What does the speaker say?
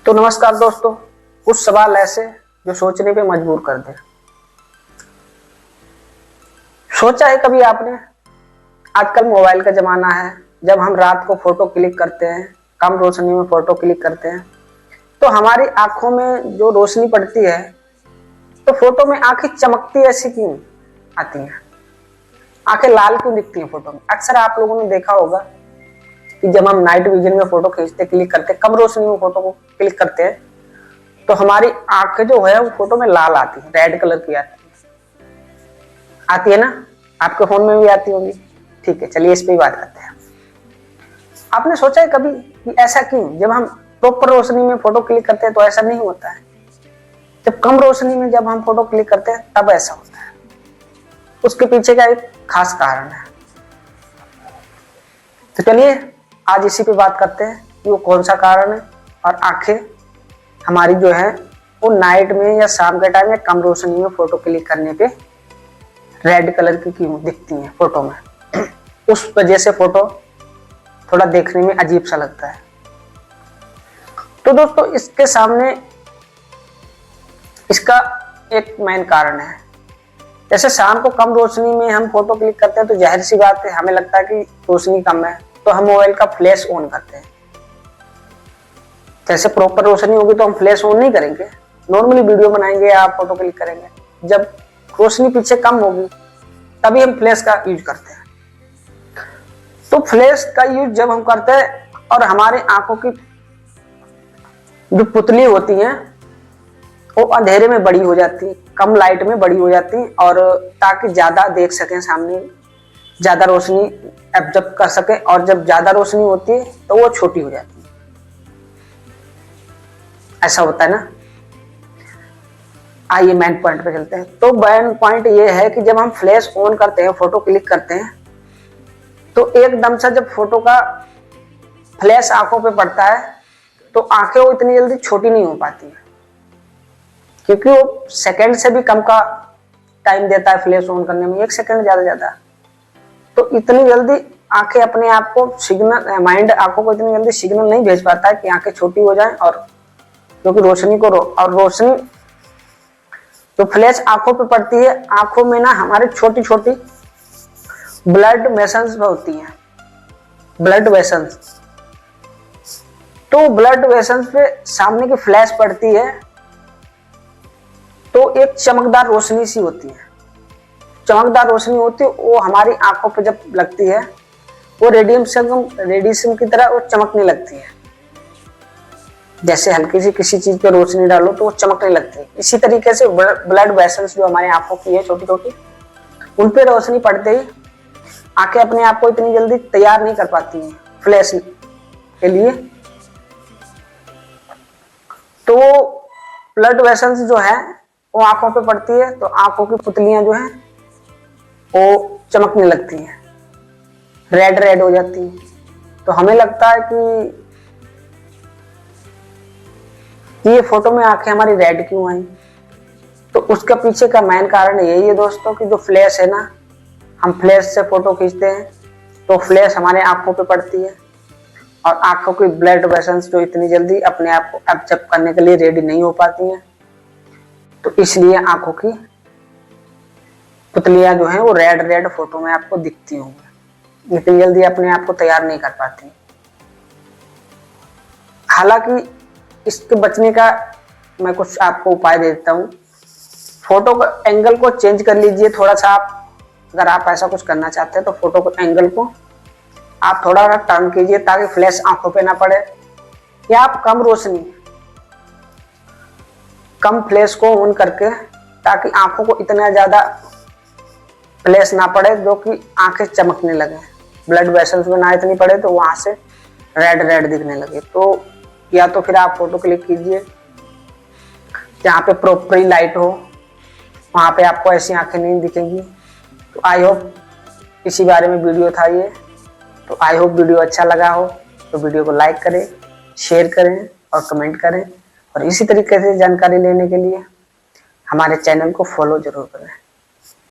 तो नमस्कार दोस्तों, कुछ सवाल ऐसे जो सोचने पे मजबूर कर दे। सोचा है कभी आपने, आजकल मोबाइल का जमाना है, जब हम रात को फोटो क्लिक करते हैं, कम रोशनी में फोटो क्लिक करते हैं, तो हमारी आंखों में जो रोशनी पड़ती है तो फोटो में आंखें चमकती ऐसी क्यों आती हैं? आंखें लाल क्यों दिखती हैं फोटो में? अक्सर आप लोगों ने देखा होगा कि जब हम नाइट विजन में फोटो खींचते, क्लिक करते, कम रोशनी में फोटो को क्लिक करते हैं तो हमारी आंखें जो है वो फोटो में लाल आती है, रेड कलर की आती है ना? आपके फोन में भी आती होगी। ठीक है, चलिए इस पे ही बात करते हैं। आपने सोचा है कभी कि ऐसा क्यों? जब हम प्रॉपर रोशनी में फोटो क्लिक करते हैं तो ऐसा नहीं होता है, जब कम रोशनी में जब हम फोटो क्लिक करते हैं तब ऐसा होता है। उसके पीछे का एक खास कारण है। तो चलिए आज इसी पे बात करते हैं कि वो कौन सा कारण है और आंखें हमारी जो है वो नाइट में या शाम के टाइम या कम रोशनी में फोटो क्लिक करने पे रेड कलर की क्यों दिखती हैं फोटो में। उस वजह से फोटो थोड़ा देखने में अजीब सा लगता है। तो दोस्तों इसके सामने इसका एक मेन कारण है। जैसे शाम को कम रोशनी में हम फोटो क्लिक करते हैं तो जाहिर सी बात है, हमें लगता है कि रोशनी कम है तो हम मोबाइल का फ्लैश ऑन करते हैं। जैसे प्रॉपर रोशनी होगी तो हम फ्लैश ऑन नहीं करेंगे, नॉर्मली वीडियो बनाएंगे या फोटो क्लिक करेंगे। जब रोशनी पीछे कम होगी तभी हम फ्लैश का यूज करते हैं। तो फ्लैश का यूज जब हम करते हैं और हमारे आंखों की जो पुतली होती हैं वो अंधेरे में बड़ी हो जाती है, कम लाइट में बड़ी हो जाती है, और ताकि ज्यादा देख सकें सामने, ज्यादा रोशनी एब्जॉर्ब कर सके। और जब ज्यादा रोशनी होती है तो वो छोटी हो जाती है। ऐसा होता है ना? आइए मेन पॉइंट पे चलते हैं। तो मेन पॉइंट ये है कि जब हम फ्लैश ऑन करते हैं, फोटो क्लिक करते हैं, तो एकदम से जब फोटो का फ्लैश आंखों पे पड़ता है तो आंखें वो इतनी जल्दी छोटी नहीं हो पाती है, क्योंकि वो सेकंड से भी कम का टाइम देता है फ्लैश ऑन करने में, 1 सेकंड ज्यादा। तो इतनी जल्दी आंखें अपने आप को सिग्नल, माइंड आंखों को इतनी जल्दी सिग्नल नहीं भेज पाता है कि आंखें छोटी हो जाएं, और क्योंकि रोशनी को और रोशनी जो फ्लैश आंखों पे पड़ती है, आंखों में ना हमारे छोटी छोटी ब्लड वेसल्स होती हैं, ब्लड वेसल्स। तो ब्लड वेसल्स पे सामने की फ्लैश पड़ती है तो एक चमकदार रोशनी सी होती है। चमकदार रोशनी होती है वो हमारी आंखों पे जब लगती है वो रेडिएशन की तरह वो चमकने लगती है। जैसे हल्की सी किसी चीज पे रोशनी डालो तो वो चमकने लगती है। इसी तरीके से ब्लड वेसल्स जो हमारी आंखों की है छोटी छोटी, उन पे रोशनी पड़ते ही आंखें अपने आप को इतनी जल्दी तैयार नहीं कर पाती हैं फ्लैश के लिए। तो ब्लड वेसल्स जो है वो आंखों पे पड़ती है तो आंखों की पुतलियां जो हैं वो चमकने लगती हैं, रेड रेड हो जाती हैं। तो हमें लगता है कि ये फोटो में आंखें हमारी रेड क्यों आई। तो उसके पीछे का मेन कारण यही है दोस्तों कि जो फ्लैश है ना, हम फ्लैश से फोटो खींचते हैं तो फ्लैश हमारे आंखों पे पड़ती है और आंखों की ब्लड वेसल्स जो इतनी जल्दी अपने आप को एब्जॉर्ब करने के लिए रेडी नहीं हो पाती हैं, तो इसलिए आंखों की पुतलियां जो हैं वो रेड रेड फोटो में आपको दिखती होंगी, इतनी जल्दी अपने आप को तैयार नहीं कर पाती। हालांकि इसके बचने का मैं कुछ आपको उपाय दे देता हूँ। फोटो का एंगल को चेंज कर लीजिए थोड़ा सा। अगर आप ऐसा कुछ करना चाहते हैं तो फोटो के एंगल को आप थोड़ा टर्न कीजिए ताकि फ्लैश आंखों पे ना पड़े, या आप कम रोशनी, कम फ्लैश को ऑन करके, ताकि आंखों को इतना ज्यादा फ्लैश ना पड़े जो कि आंखें चमकने लगे, ब्लड वेसल्स में ना इतनी पड़े तो वहां से रेड रेड दिखने लगे। तो या तो फिर आप फोटो क्लिक कीजिए जहाँ पे प्रॉपरली लाइट हो, वहां पे आपको ऐसी आंखें नहीं दिखेंगी। तो आई होप इसी बारे में वीडियो था ये। तो आई होप वीडियो अच्छा लगा हो तो वीडियो को लाइक करें, शेयर करें और कमेंट करें, और इसी तरीके से जानकारी लेने के लिए हमारे चैनल को फॉलो जरूर करें।